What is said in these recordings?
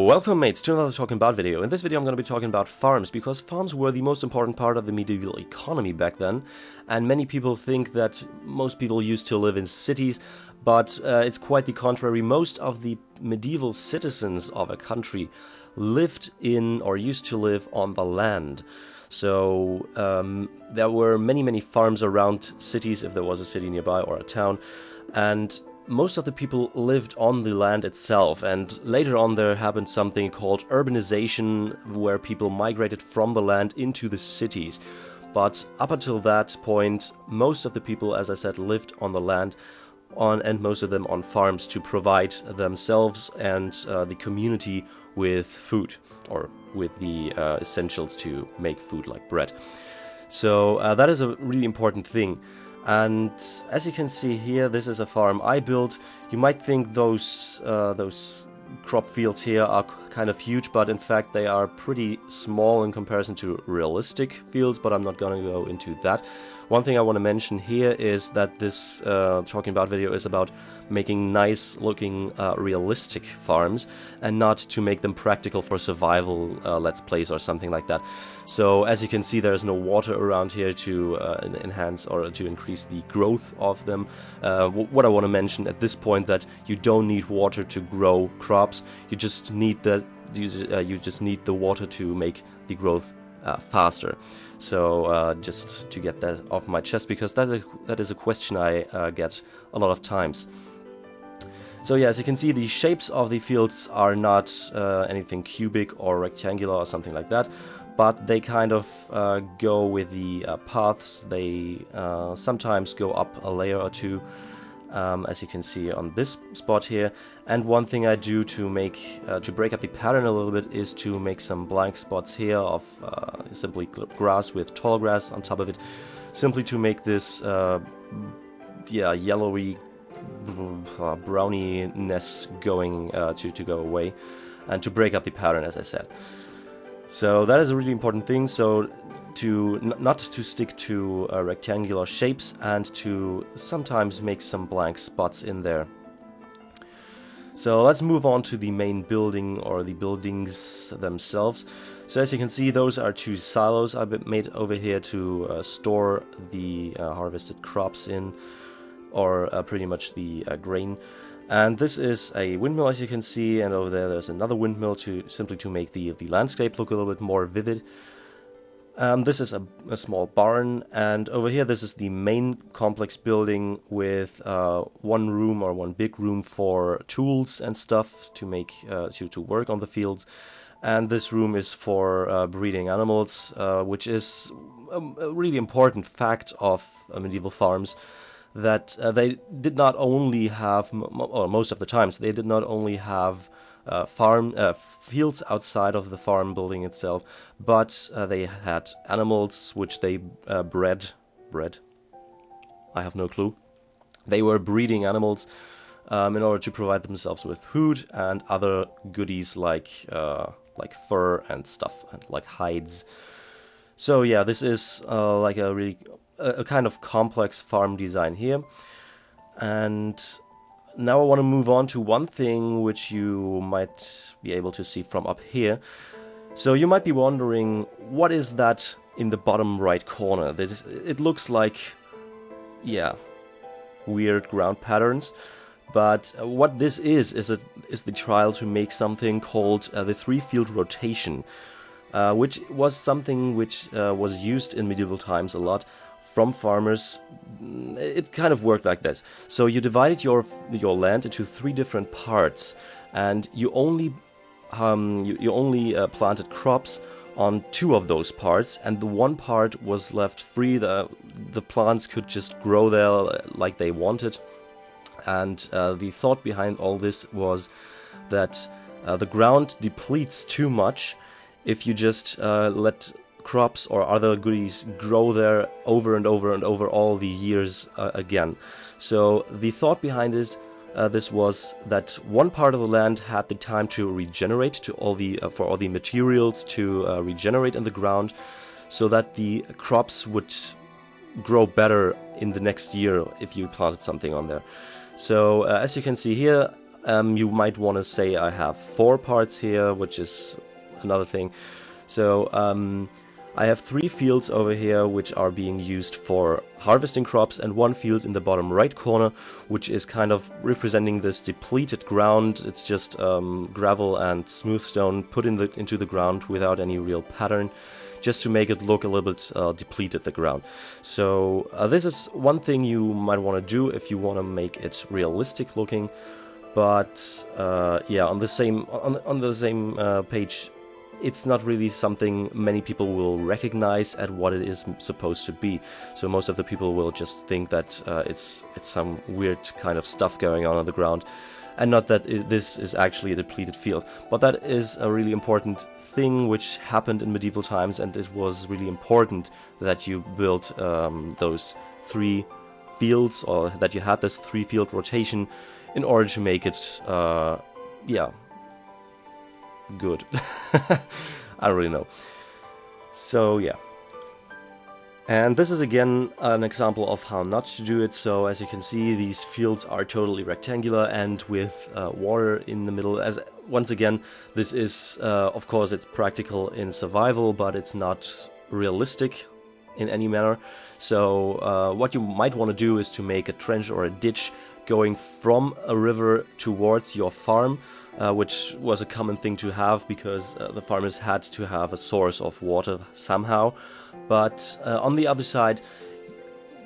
Welcome mates to another Talking About video. In this video I'm going to be talking about farms, because farms were the most important part of the medieval economy back then, and many people think that most people used to live in cities, but it's quite the contrary. Most of the medieval citizens of a country lived in or used to live on the land. So there were many farms around cities, if there was a city nearby or a town, and most of the people lived on the land itself, and later on there happened something called urbanization, where people migrated from the land into the cities. But up until that point, most of the people, as I said, lived on the land, and most of them on farms to provide themselves and the community with food, or with the essentials to make food like bread. So that is a really important thing. And as you can see here, this is a farm I built. You might think those crop fields here are kind of huge, but in fact they are pretty small in comparison to realistic fields, but I'm not going to go into that. One thing I want to mention here is that this Talking About video is about making nice looking realistic farms, and not to make them practical for survival let's plays or something like that. So as you can see, there's no water around here to enhance or to increase the growth of them. What I want to mention at this point, that you don't need water to grow crops. You just need the water to make the growth faster. So just to get that off my chest, because that is a question I get a lot of times. So yeah, as you can see, the shapes of the fields are not anything cubic or rectangular or something like that, but they kind of go with the paths. They sometimes go up a layer or two, as you can see on this spot here. And one thing I do to make to break up the pattern a little bit is to make some blank spots here of simply grass with tall grass on top of it, simply to make this yellowy browniness going to go away, and to break up the pattern, as I said. So that is a really important thing. So not to stick to rectangular shapes, and to sometimes make some blank spots in there. So let's move on to the main building, or the buildings themselves. So as you can see, those are two silos I've made over here to store the harvested crops in, or pretty much the grain. And this is a windmill, as you can see, and over there's another windmill simply to make the landscape look a little bit more vivid. This is a small barn, and over here this is the main complex building with one room, or one big room, for tools and stuff to make to work on the fields. And this room is for breeding animals, which is a really important fact of medieval farms, that they did not only have, or most of the times, they did not only have fields outside of the farm building itself, but they had animals which they bred. I have no clue. They were breeding animals in order to provide themselves with food and other goodies like fur and stuff, and like hides. So yeah, this is like a kind of complex farm design here. And now I want to move on to one thing which you might be able to see from up here. So you might be wondering, what is that in the bottom right corner? It looks like, weird ground patterns. But what this is the trial to make something called the three-field rotation, which was something which was used in medieval times a lot from farmers. It kind of worked like this. So you divided your land into three different parts, and you only planted crops on two of those parts, and the one part was left free. The plants could just grow there like they wanted. And the thought behind all this was that the ground depletes too much if you just let crops or other goodies grow there over and over and over all the years again. So the thought behind this was that one part of the land had the time to regenerate, for all the materials to regenerate in the ground, so that the crops would grow better in the next year if you planted something on there. So as you can see here, You might want to say I have 4 parts here, which is another thing. So I have 3 fields over here which are being used for harvesting crops, and 1 field in the bottom right corner which is kind of representing this depleted ground. It's just gravel and smooth stone put into the ground without any real pattern, just to make it look a little bit depleted, the ground. So this is one thing you might want to do if you want to make it realistic looking. But yeah, on the same page, it's not really something many people will recognize at what it is supposed to be. So most of the people will just think that it's some weird kind of stuff going on the ground, and not that this is actually a depleted field. But that is a really important thing which happened in medieval times, and it was really important that you built those 3 fields, or that you had this 3-field rotation in order to make it, yeah, good. I don't really know. So yeah. And this is again an example of how not to do it. So as you can see, these fields are totally rectangular and with water in the middle. As once again, this is, of course, it's practical in survival, but it's not realistic in any manner. So what you might want to do is to make a trench or a ditch going from a river towards your farm, which was a common thing to have because the farmers had to have a source of water somehow. But on the other side,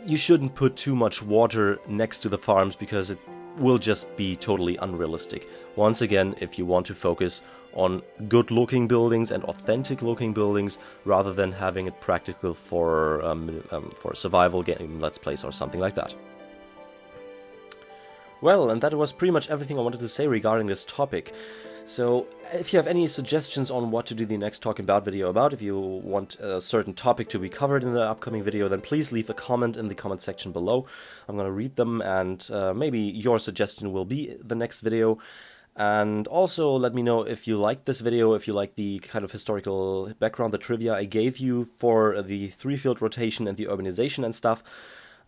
you shouldn't put too much water next to the farms because it will just be totally unrealistic. Once again, if you want to focus on good looking buildings and authentic looking buildings rather than having it practical for a survival game, let's plays or something like that. Well, and that was pretty much everything I wanted to say regarding this topic. So, if you have any suggestions on what to do the next Talking About video about, if you want a certain topic to be covered in the upcoming video, then please leave a comment in the comment section below. I'm gonna read them, and maybe your suggestion will be the next video. And also let me know if you liked this video, if you like the kind of historical background, the trivia I gave you for the 3-field rotation and the urbanization and stuff.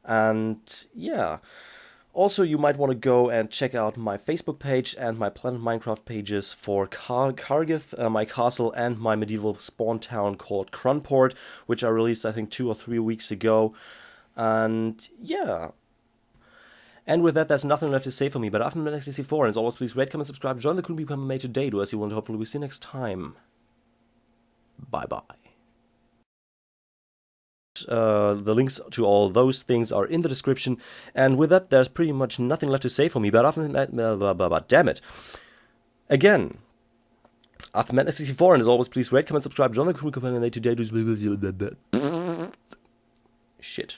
And yeah. Also, you might want to go and check out my Facebook page and my Planet Minecraft pages for Cargith, my castle, and my medieval spawn town called Crunport, which I released, I think, 2 or 3 weeks ago. And yeah. And with that, there's nothing left to say for me, but I've been X64, and as always, please rate, comment, subscribe, join the community, become a mate today, do as you want, hopefully we'll see you next time. Bye-bye. The links to all those things are in the description, and with that there's pretty much nothing left to say for me, but after that, damn it. Again, I've met X64, and as always, please rate, comment, subscribe, join the community, today. Shit.